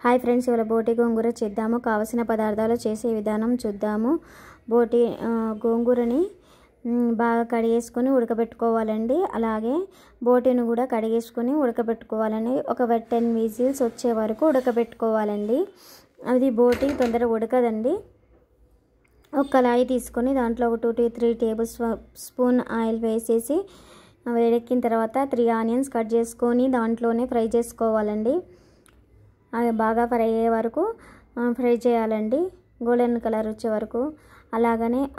Hi friends, ఇవాళ బోటి గోంగూర చేద్దాము. కావలసిన పదార్థాలు చేసే విధానం చూద్దాము. బోటి గోంగూరని బాగా కడిగేసుకొని ఉడకబెట్టుకోవాలండి. అలాగే బోటిని కూడా కడిగేసుకొని ఉడకబెట్టుకోవాలండి. ఒక 10 విజిల్స్ వచ్చే వరకు ఉడకబెట్టుకోవాలండి. అది బోటి తొందరగా ఉడకదండి. ఒక కళాయి తీసుకొని దాంట్లో ఒక 2 to 3 టేబుల్ స్పూన్ ఆయిల్ వేసేసి వేడెక్కిన తర్వాత 3 ఆనియన్స్ కట్ చేసుకొని దాంట్లోనే ఫ్రై చేసుకోవాలండి. అది బాగా ఫ్రై అయ్యే వరకు ఫ్రై చేయాలండి, గోల్డెన్ కలర్ వచ్చే వరకు.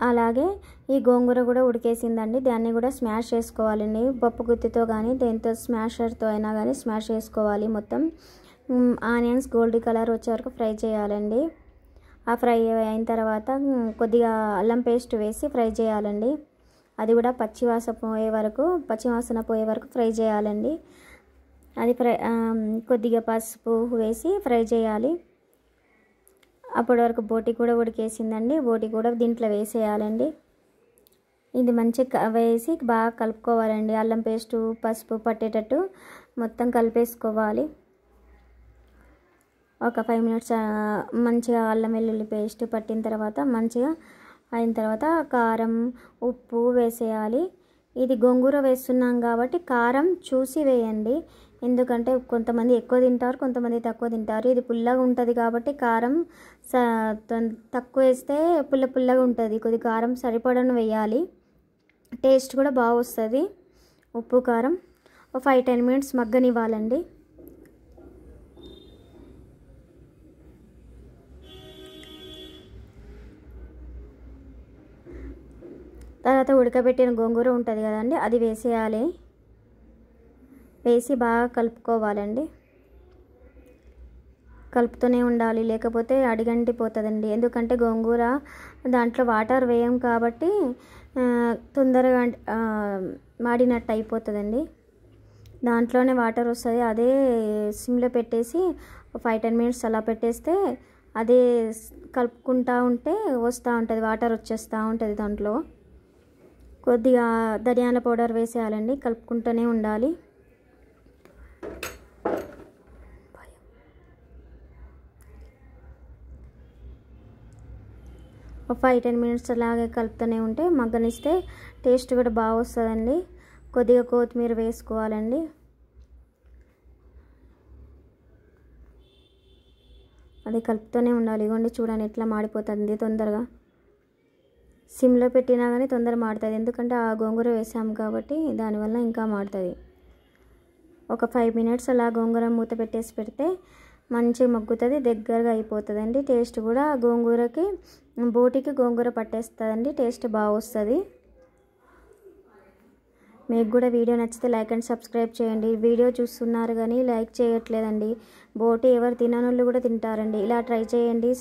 అలాగే ఈ గోంగూర కూడా ఉడికేసిందండి. దాన్ని కూడా స్మాష్ చేసుకోవాలండి. పప్పు గుత్తితో కానీ దేంతో స్మాషర్తో అయినా కానీ స్మాష్ చేసుకోవాలి. మొత్తం ఆనియన్స్ గోల్డ్ కలర్ వచ్చే వరకు ఫ్రై చేయాలండి. ఆ ఫ్రై అయిన తర్వాత కొద్దిగా అల్లం పేస్ట్ వేసి ఫ్రై చేయాలండి. అది కూడా పచ్చివాసన పోయే వరకు ఫ్రై చేయాలండి. అది కొద్దిగా పసుపు వేసి ఫ్రై చేయాలి. అప్పటి వరకు బోటి కూడా ఉడికేసిందండి. బోటి కూడా దీంట్లో వేసేయాలండి. ఇది మంచిగా వేసి బాగా కలుపుకోవాలండి. అల్లం పేస్టు పసుపు పట్టేటట్టు మొత్తం కలిపేసుకోవాలి. ఒక 5 minutes మంచిగా అల్లం వెల్లుల్లి పేస్ట్ పట్టిన తర్వాత మంచిగా అయిన తర్వాత కారం ఉప్పు వేసేయాలి. ఇది గోంగూర వేస్తున్నాం కాబట్టి కారం చూసి వేయండి. ఎందుకంటే కొంతమంది ఎక్కువ తింటారు, కొంతమంది తక్కువ తింటారు. ఇది పుల్లగా ఉంటుంది కాబట్టి కారం తక్కువ వేస్తే పుల్లగా ఉంటుంది. కొద్దిగా కారం సరిపడను వేయాలి. టేస్ట్ కూడా బాగా వస్తుంది. ఉప్పు కారం 5-10 minutes మగ్గనివ్వాలండి. తర్వాత ఉడకబెట్టిన గోంగూర ఉంటుంది కదండి, అది వేసేయాలి. వేసి బాగా కలుపుకోవాలండి. కలుపుతూనే ఉండాలి, లేకపోతే అడిగంటిపోతుందండి. ఎందుకంటే గోంగూర దాంట్లో వాటర్ వేయం కాబట్టి తొందరగా మాడినట్టు అయిపోతుందండి. దాంట్లోనే వాటర్ వస్తుంది. అదే సిమ్లో పెట్టేసి 5-10 minutes అలా పెట్టేస్తే అదే కలుపుకుంటూ ఉంటే వస్తూ ఉంటుంది, వాటర్ వచ్చేస్తూ ఉంటుంది. దాంట్లో కొద్దిగా ధనియాల పౌడర్ వేసేయాలండి. కలుపుకుంటూనే ఉండాలి. ఒక 5-10 minutes అలాగే కలుపుతూనే ఉంటే మగ్గనిస్తే టేస్ట్ కూడా బాగా వస్తుందండి. కొద్దిగా కొత్తిమీర వేసుకోవాలండి. అది కలుపుతూనే ఉండాలి. ఇగోండి చూడండి ఎట్లా మాడిపోతుంది తొందరగా. సిమ్లో పెట్టినా కానీ తొందరగా మాడుతుంది, ఎందుకంటే ఆ గోంగూర వేసాము కాబట్టి దానివల్ల ఇంకా మాడుతుంది. ఒక 5 minutes అలా గోంగూర మూత పెట్టేసి పెడితే మంచిగా మగ్గుతుంది, దగ్గరగా అయిపోతుందండి. టేస్ట్ కూడా బోటికి గోంగూర పట్టేస్తుందండి. టేస్ట్ బాగా వస్తుంది. మీకు కూడా వీడియో నచ్చితే లైక్ అండ్ సబ్స్క్రైబ్ చేయండి. వీడియో చూస్తున్నారు కానీ లైక్ చేయట్లేదండి. బోటి ఎవరు తిననోళ్ళు కూడా తింటారండి. ఇలా ట్రై చేయండి,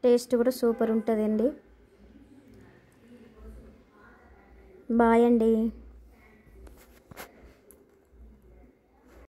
టేస్ట్ కూడా సూపర్ ఉంటుందండి. బాయ్ అండి.